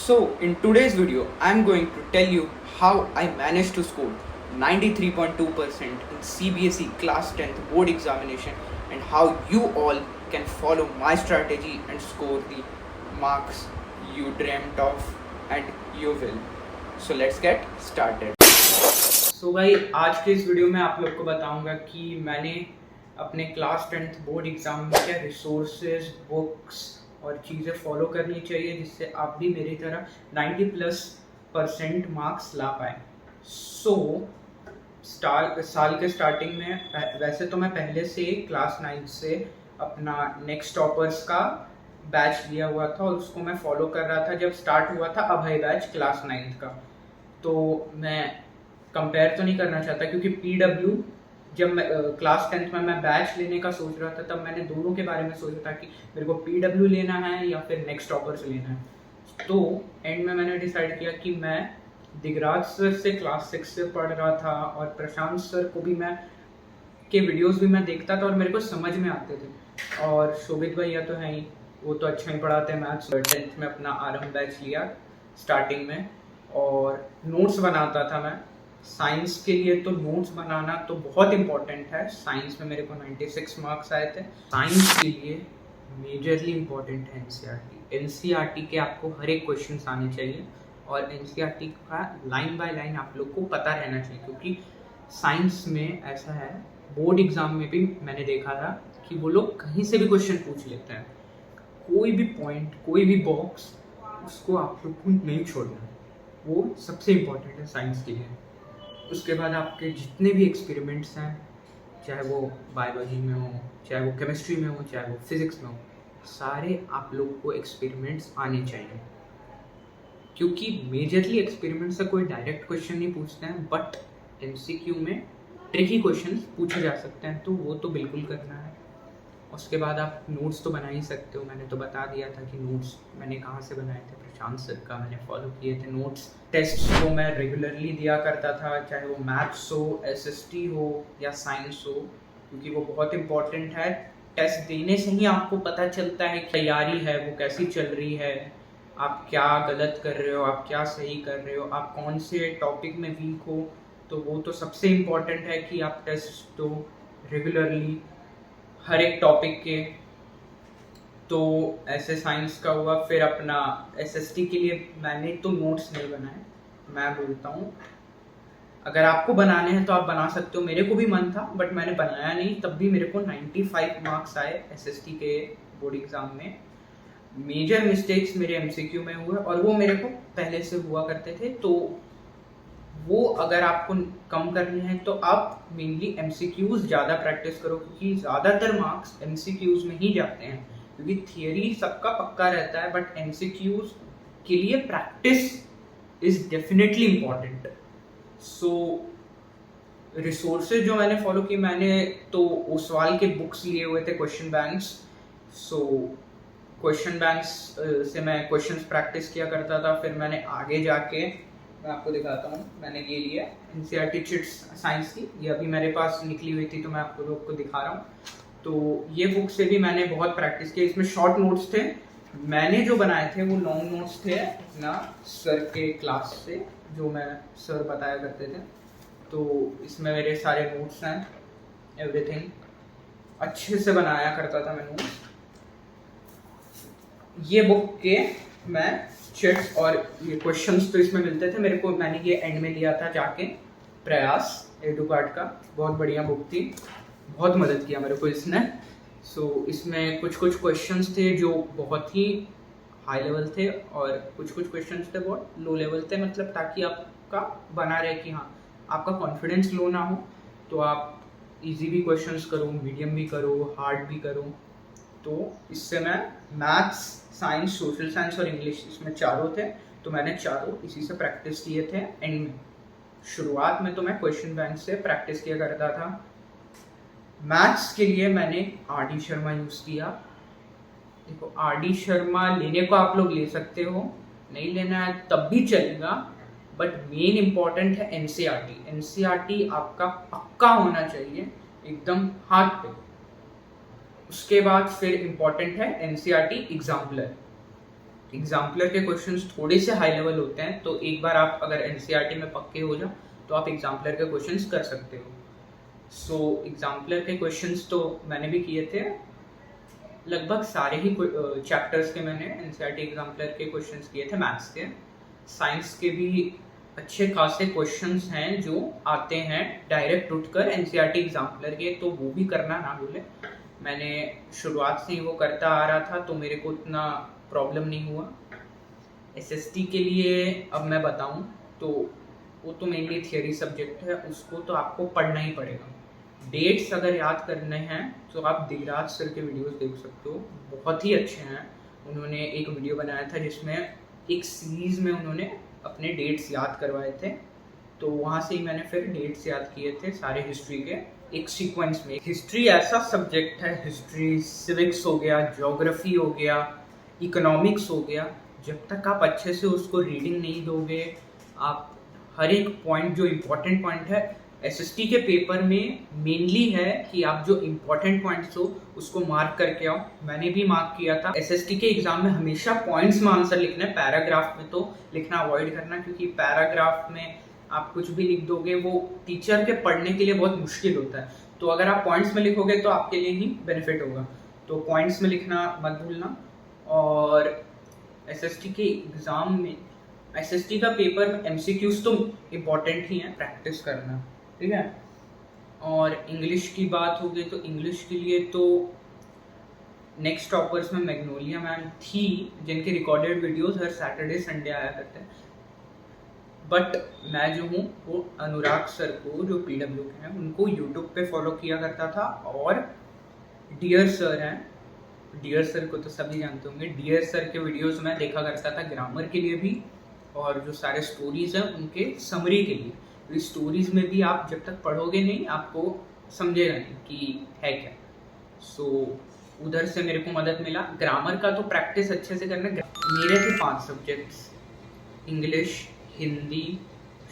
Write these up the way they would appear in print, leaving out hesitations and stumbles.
So, in today's video, I'm going to tell you how I managed to score 93.2% in CBSE Class 10th board examination and how you all can follow my strategy and score the marks you dreamt of and you will. So, let's get started. So भाई आज के इस video में आप लोग को बताऊंगा कि मैंने अपने क्लास 10th बोर्ड एग्जाम में क्या रिसोर्सेज बुक्स और चीज़ें फॉलो करनी चाहिए जिससे आप भी मेरी तरह 90+% मार्क्स ला पाए। साल के स्टार्टिंग में वैसे तो मैं पहले से क्लास 9 से अपना नेक्स्ट टॉपर्स का बैच लिया हुआ था और उसको मैं फॉलो कर रहा था जब स्टार्ट हुआ था अभय बैच क्लास 9 का। तो मैं कंपेयर तो नहीं करना चाहता क्योंकि पीडब्ल्यू जब मैं क्लास 10th में मैं बैच लेने का सोच रहा था तब मैंने दोनों के बारे में सोचा था कि मेरे को पीडब्ल्यू लेना है या फिर नेक्स्ट टॉपर्स लेना है। तो एंड में मैंने डिसाइड किया कि मैं दिगराज सर से क्लास 6 से पढ़ रहा था और प्रशांत सर को भी मैं के वीडियोस भी मैं देखता था और मेरे को समझ में आते थे। और शोभित भैया तो है ही, वो तो अच्छा ही पढ़ाते हैं मैथ्स। 10th में अपना आरंभ बैच लिया स्टार्टिंग में और नोट्स बनाता था मैं। साइंस के लिए तो नोट्स बनाना तो बहुत इम्पोर्टेंट है। साइंस में मेरे को 96 मार्क्स आए थे। साइंस के लिए मेजरली इम्पोर्टेंट है एनसीईआरटी। एनसीईआरटी के आपको हर एक क्वेश्चन आने चाहिए और एनसीईआरटी का लाइन बाय लाइन आप लोग को पता रहना चाहिए क्योंकि साइंस में ऐसा है, बोर्ड एग्जाम में भी मैंने देखा था कि वो लोग कहीं से भी क्वेश्चन पूछ लेते हैं। कोई भी पॉइंट, कोई भी बॉक्स, उसको आप लोग को नहीं छोड़ना। वो सबसे इम्पोर्टेंट है साइंस के लिए। उसके बाद आपके जितने भी एक्सपेरिमेंट्स हैं, चाहे वो बायोलॉजी में हो, चाहे वो केमिस्ट्री में हो, चाहे वो फिजिक्स में हो, सारे आप लोग को एक्सपेरिमेंट्स आने चाहिए क्योंकि मेजरली एक्सपेरिमेंट से कोई डायरेक्ट क्वेश्चन नहीं पूछते हैं बट एमसीक्यू में ट्रिकी क्वेश्चन पूछे जा सकते हैं, तो वो तो बिल्कुल करना है। उसके बाद आप नोट्स तो बना ही सकते हो। मैंने तो बता दिया था कि नोट्स मैंने कहाँ से बनाए थे, प्रशांत सर का मैंने फॉलो किए थे नोट्स। टेस्ट को मैं रेगुलरली दिया करता था, चाहे वो मैथ्स हो, एसएसटी हो या साइंस हो, क्योंकि वो बहुत इंपॉर्टेंट है। टेस्ट देने से ही आपको पता चलता है कि तैयारी है वो कैसी चल रही है, आप क्या गलत कर रहे हो, आप क्या सही कर रहे हो, आप कौन से टॉपिक में वीक हो। तो वो तो सबसे इम्पॉर्टेंट है कि आप टेस्ट दो रेगुलरली हर एक टॉपिक के। तो ऐसे साइंस का हुआ। फिर अपना एसएसटी के लिए मैंने तो नोट्स नहीं बनाए। मैं बोलता हूँ अगर आपको बनाने हैं तो आप बना सकते हो। मेरे को भी मन था बट मैंने बनाया नहीं, तब भी मेरे को 95 मार्क्स आए एसएसटी के बोर्ड एग्जाम में। मेजर मिस्टेक्स मेरे एमसीक्यू में हुए और वो मेरे को पहले से हुआ करते थे, तो वो अगर आपको कम करने हैं तो आप मेनली एमसीक्यूज ज़्यादा प्रैक्टिस करो क्योंकि ज़्यादातर मार्क्स एमसीक्यूज में ही जाते हैं। क्योंकि थियरी सबका पक्का रहता है बट एमसीक्यूज के लिए practice is definitely important. So resources जो मैंने फॉलो की, मैंने तो ओसवाल के बुक्स लिए हुए थे, question banks. So question banks से मैं क्वेश्चंस प्रैक्टिस किया करता था। फिर मैंने आगे जाके मैं आपको दिखाता हूँ, मैंने ये लिया एनसीईआरटी चिट्स साइंस की, ये अभी मेरे पास निकली हुई थी तो मैं आपको लोग को दिखा रहा हूँ। तो ये बुक से भी मैंने बहुत प्रैक्टिस किया। इसमें शॉर्ट नोट्स थे, मैंने जो बनाए थे वो लॉन्ग नोट्स थे ना सर के क्लास से, जो मैं सर बताया करते थे। तो इसमें मेरे सारे नोट्स हैं, एवरीथिंग अच्छे से बनाया करता था मैं नोट्स। ये बुक के मैं चिट्स और ये क्वेश्चंस तो इसमें मिलते थे मेरे को। मैंने ये एंड में लिया था जाके प्रयास एडुकार्ड का, बहुत बढ़िया बुक थी, बहुत मदद किया मेरे को इसने। सो इसमें कुछ कुछ क्वेश्चंस थे जो बहुत ही हाई लेवल थे और कुछ कुछ क्वेश्चंस थे बहुत लो लेवल थे, मतलब ताकि आपका बना रहे कि हाँ आपका कॉन्फिडेंस लो ना हो, तो आप इजी भी क्वेश्चंस करो, मीडियम भी करो, हार्ड भी करो। तो इससे मैं मैथ्स, साइंस, सोशल साइंस और इंग्लिश, इसमें चारों थे, तो मैंने चारों इसी से प्रैक्टिस किए थे। एंड में शुरुआत में तो मैं क्वेश्चन बैंक से प्रैक्टिस किया करता था। मैथ्स के लिए मैंने आर डी शर्मा यूज़ किया। देखो आर डी शर्मा लेने को आप लोग ले सकते हो, नहीं लेना है तब भी चलेगा, बट मेन इंपॉर्टेंट है एनसीईआरटी। एनसीईआरटी आपका पक्का होना चाहिए एकदम हाथ पे। उसके बाद फिर इम्पॉर्टेंट है एनसीईआरटी एग्जाम्पलर। एग्जाम्पलर के क्वेश्चंस थोड़े से हाई लेवल होते हैं, तो एक बार आप अगर एनसीईआरटी में पक्के हो जाओ तो आप एग्जाम्पलर के क्वेश्चंस कर सकते हो। सो एग्जाम्पलर के क्वेश्चंस तो मैंने भी किए थे, लगभग सारे ही चैप्टर्स के मैंने एनसीईआरटी एग्जाम्पलर के क्वेश्चंस किए थे मैथ्स के। साइंस के भी अच्छे खासे क्वेश्चंस हैं जो आते हैं डायरेक्ट उठकर एनसीईआरटी एग्जाम्पलर के, तो वो भी करना ना भूले। मैंने शुरुआत से ही वो करता आ रहा था, तो मेरे को उतना प्रॉब्लम नहीं हुआ। एसएसटी के लिए अब मैं बताऊं तो वो तो मेनली थियरी सब्जेक्ट है, उसको तो आपको पढ़ना ही पड़ेगा। डेट्स अगर याद करने हैं तो आप दिलराज सर के वीडियोस देख सकते हो, बहुत ही अच्छे हैं। उन्होंने एक वीडियो बनाया था जिसमें एक सीरीज में उन्होंने अपने डेट्स याद करवाए थे, तो वहाँ से ही मैंने फिर डेट्स याद किए थे सारे हिस्ट्री के एक सीक्वेंस में। हिस्ट्री ऐसा सब्जेक्ट है, हिस्ट्री सिविक्स हो गया, ज्योग्राफी हो गया, इकोनॉमिक्स हो गया, जब तक आप अच्छे से उसको रीडिंग नहीं दोगे, आप हर एक पॉइंट जो इम्पोर्टेंट पॉइंट है एसएसटी के पेपर में मेनली है कि आप जो इम्पोर्टेंट पॉइंट्स हो उसको मार्क करके आओ। मैंने भी मार्क किया था। एसएसटी के एग्जाम में हमेशा पॉइंट्स में आंसर लिखना है, पैराग्राफ में तो लिखना अवॉइड करना, क्योंकि पैराग्राफ में आप कुछ भी लिख दोगे वो टीचर के पढ़ने के लिए बहुत मुश्किल होता है। तो अगर आप पॉइंट्स में लिखोगे तो आपके लिए ही बेनिफिट होगा, तो पॉइंट्स में लिखना मत भूलना। और एसएसटी के एग्जाम में, एसएसटी का पेपर एमसीक्यूज तो इम्पोर्टेंट ही है, प्रैक्टिस करना, ठीक है। और इंग्लिश की बात हो गई तो इंग्लिश के लिए तो नेक्स्ट टॉपर्स में मैग्नोलिया मैम थी, जिनके रिकॉर्डेड वीडियोस हर सैटरडे संडे आया करते हैं। बट मैं जो हूँ वो अनुराग सर को, जो पीडब्ल्यू के हैं, उनको यूट्यूब पे फॉलो किया करता था। और डियर सर हैं, डियर सर को तो सभी जानते होंगे, डियर सर के वीडियोस मैं देखा करता था ग्रामर के लिए भी, और जो सारे स्टोरीज हैं उनके समरी के लिए। तो स्टोरीज में भी आप जब तक पढ़ोगे नहीं आपको समझेगा नहीं कि है क्या। सो उधर से मेरे को मदद मिला। ग्रामर का तो प्रैक्टिस अच्छे से करना। मेरे थे 5 subjects, English, Hindi,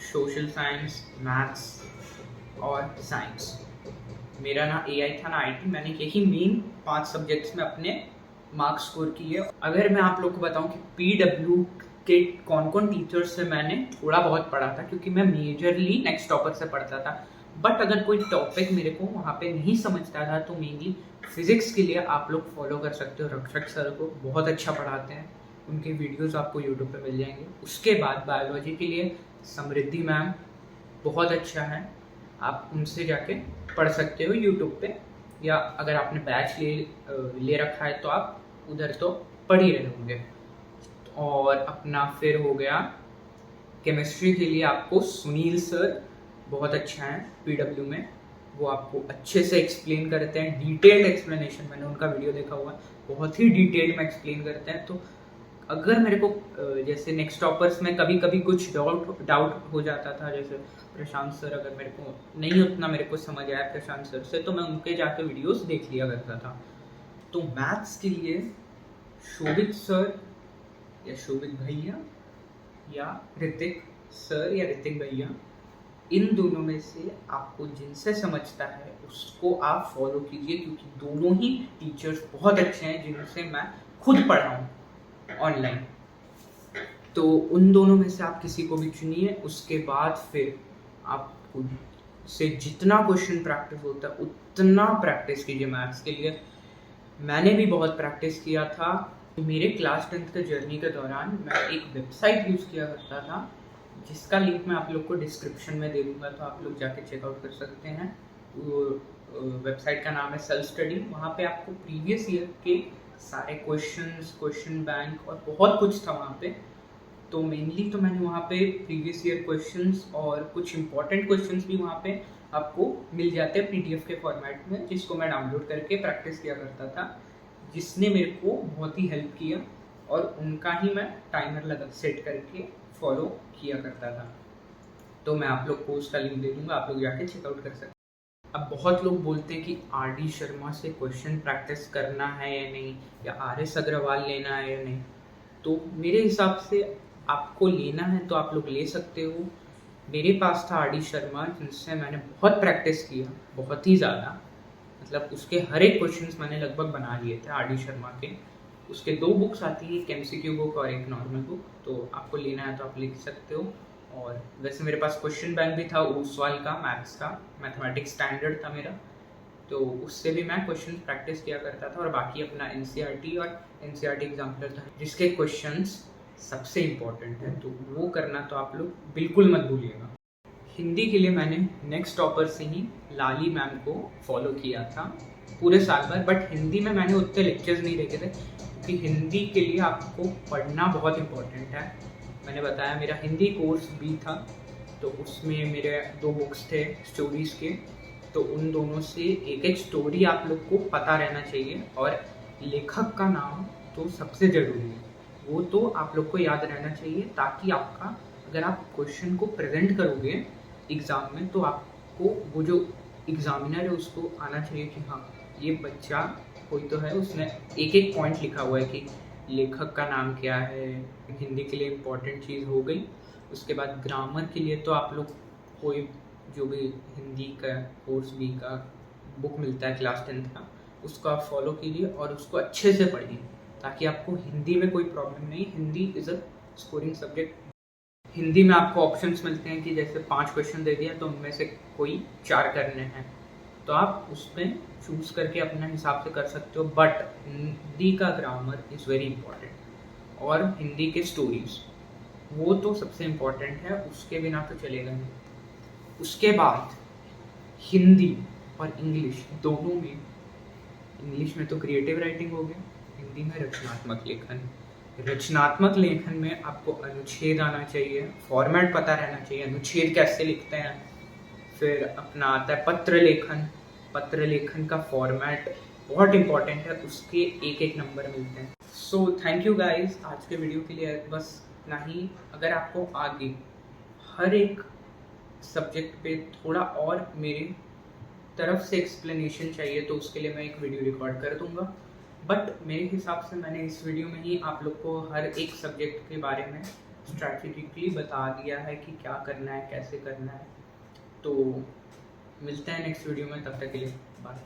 social science, maths और साइंस। मेरा ना एआई था ना आईटी, मैंने यही मेन 5 सब्जेक्ट्स में अपने मार्क्स स्कोर किए। अगर मैं आप लोग को बताऊं कि पीडब्ल्यू के कौन कौन टीचर्स से मैंने थोड़ा बहुत पढ़ा था, क्योंकि मैं मेजरली नेक्स्ट टॉपर से पढ़ता था। बट अगर कोई टॉपिक मेरे को वहाँ पे नहीं समझता था तो मेनली फिजिक्स के लिए आप लोग फॉलो कर सकते हो रक्षक सर को, बहुत अच्छा पढ़ाते हैं, उनके वीडियोस आपको यूट्यूब पे मिल जाएंगे। उसके बाद बायोलॉजी के लिए समृद्धि मैम बहुत अच्छा है, आप उनसे जाके पढ़ सकते हो यूट्यूब पे, या अगर आपने बैच ले रखा है तो आप उधर तो पढ़ ही रहे होंगे। और अपना फिर हो गया केमिस्ट्री के लिए आपको सुनील सर बहुत अच्छा है पीडब्ल्यू में, वो आपको अच्छे से एक्सप्लेन करते हैं, डिटेल्ड एक्सप्लेनेशन, मैंने उनका वीडियो देखा हुआ है, बहुत ही डिटेल में एक्सप्लेन करते हैं। तो अगर मेरे को जैसे नेक्स्ट टॉपर्स में कभी कभी कुछ डाउट हो जाता था, जैसे प्रशांत सर, अगर मेरे को नहीं उतना मेरे को समझ आया प्रशांत सर से, तो मैं उनके जाके वीडियोस देख लिया करता था। तो मैथ्स के लिए शोभित सर या शोभित भैया या ऋतिक सर या ऋतिक भैया, इन दोनों में से आपको जिनसे समझता है उसको आप फॉलो कीजिए, क्योंकि दोनों ही टीचर्स बहुत अच्छे हैं जिनसे मैं खुद पढ़ा हूँ ऑनलाइन। तो उन दोनों में से आप किसी को भी चुनिए। उसके बाद फिर आप खुद से जितना क्वेश्चन प्रैक्टिस होता है उतना प्रैक्टिस कीजिए मैथ्स के लिए। मैंने भी बहुत प्रैक्टिस किया था। मेरे क्लास 10th के जर्नी के दौरान मैं एक वेबसाइट यूज़ किया करता था, जिसका लिंक मैं आप लोग को डिस्क्रिप्शन में दे दूँगा, तो आप लोग जाके चेकआउट कर सकते हैं। वो वेबसाइट का नाम है सेल्फ स्टडी। वहाँ पे आपको प्रीवियस ईयर के सारे क्वेश्चंस, क्वेश्चन बैंक और बहुत कुछ था वहाँ पे। तो मेनली तो मैंने वहाँ पे प्रीवियस ईयर क्वेश्चंस और कुछ इंपॉर्टेंट क्वेश्चंस भी वहाँ पे आपको मिल जाते हैं पीडीएफ के फॉर्मेट में, जिसको मैं डाउनलोड करके प्रैक्टिस किया करता था, जिसने मेरे को बहुत ही हेल्प किया, और उनका ही मैं टाइमर लगा सेट करके फॉलो किया करता था। तो मैं आप लोग को उसका लिंक दे दूँगा, आप लोग जाके चेकआउट कर सकते हैं। अब बहुत लोग बोलते हैं कि आर.डी. शर्मा से क्वेश्चन प्रैक्टिस करना है या नहीं, या आर.एस. अग्रवाल लेना है या नहीं। तो मेरे हिसाब से आपको लेना है तो आप लोग ले सकते हो। मेरे पास था आर.डी. शर्मा, जिनसे मैंने बहुत प्रैक्टिस किया, बहुत ही ज़्यादा, मतलब उसके हर एक क्वेश्चंस मैंने लगभग बना लिए थे आर.डी. शर्मा के। उसके 2 बुक्स आती हैं, एक एमसीक्यू बुक और एक नॉर्मल बुक, तो आपको लेना है तो आप लिख सकते हो। और वैसे मेरे पास क्वेश्चन बैंक भी था ऊसवाल का, मैथ्स का, मैथमेटिक्स स्टैंडर्ड था मेरा, तो उससे भी मैं क्वेश्चन प्रैक्टिस किया करता था। और बाकी अपना एनसीईआरटी और एनसीईआरटी एग्जाम्पलर था जिसके क्वेश्चंस सबसे इम्पोर्टेंट है, तो वो करना तो आप लोग बिल्कुल मत भूलिएगा। हिंदी के लिए मैंने नेक्स्ट टॉपर से ही लाली मैम को फॉलो किया था पूरे साल भर, बट हिंदी में मैंने उतने लेक्चर्स नहीं देखे थे क्योंकि हिंदी के लिए आपको पढ़ना बहुत इम्पोर्टेंट है। मैंने बताया मेरा हिंदी कोर्स भी था, तो उसमें मेरे 2 बुक्स थे स्टोरीज़ के, तो उन दोनों से एक एक स्टोरी आप लोग को पता रहना चाहिए। और लेखक का नाम तो सबसे ज़रूरी है, वो तो आप लोग को याद रहना चाहिए, ताकि आपका अगर आप क्वेश्चन को प्रेजेंट करोगे एग्ज़ाम में तो आपको वो जो एग्ज़ामिनर है उसको आना चाहिए कि हाँ ये बच्चा कोई तो है, उसने एक एक पॉइंट लिखा हुआ है कि लेखक का नाम क्या है। हिंदी के लिए इम्पोर्टेंट चीज़ हो गई। उसके बाद ग्रामर के लिए तो आप लोग कोई जो भी हिंदी का कोर्स बी का बुक मिलता है क्लास 10th का, उसको आप फॉलो कीजिए और उसको अच्छे से पढ़िए ताकि आपको हिंदी में कोई प्रॉब्लम नहीं। Hindi is a scoring subject. Hindi में आपको ऑप्शंस मिलते हैं कि जैसे 5 क्वेश्चन दे दिया तो उनमें से कोई 4 करने हैं, तो आप उसमें चूज़ करके अपने हिसाब से कर सकते हो। बट हिंदी का ग्रामर इज़ वेरी इंपॉर्टेंट, और हिंदी के स्टोरीज वो तो सबसे इम्पॉर्टेंट है, उसके बिना तो चलेगा नहीं। उसके बाद हिंदी और इंग्लिश दोनों में, इंग्लिश में तो क्रिएटिव राइटिंग हो गया, हिंदी में रचनात्मक लेखन। रचनात्मक लेखन में आपको अनुच्छेद आना चाहिए, फॉर्मेट पता रहना चाहिए, अनुच्छेद कैसे लिखते हैं। फिर अपना आता है पत्र लेखन। पत्र लेखन का फॉर्मेट बहुत इंपॉर्टेंट है, उसके एक एक नंबर मिलते हैं। सो थैंक यू गाइस, आज के वीडियो के लिए बस इतना ही। अगर आपको आगे हर एक सब्जेक्ट पे थोड़ा और मेरे तरफ से एक्सप्लेनेशन चाहिए तो उसके लिए मैं एक वीडियो रिकॉर्ड कर दूंगा। बट मेरे हिसाब से मैंने इस वीडियो में ही आप लोग को हर एक सब्जेक्ट के बारे में स्ट्रैटेजिकली बता दिया है कि क्या करना है, कैसे करना है। तो मिलते हैं नेक्स्ट वीडियो में, तब तक के लिए बाय।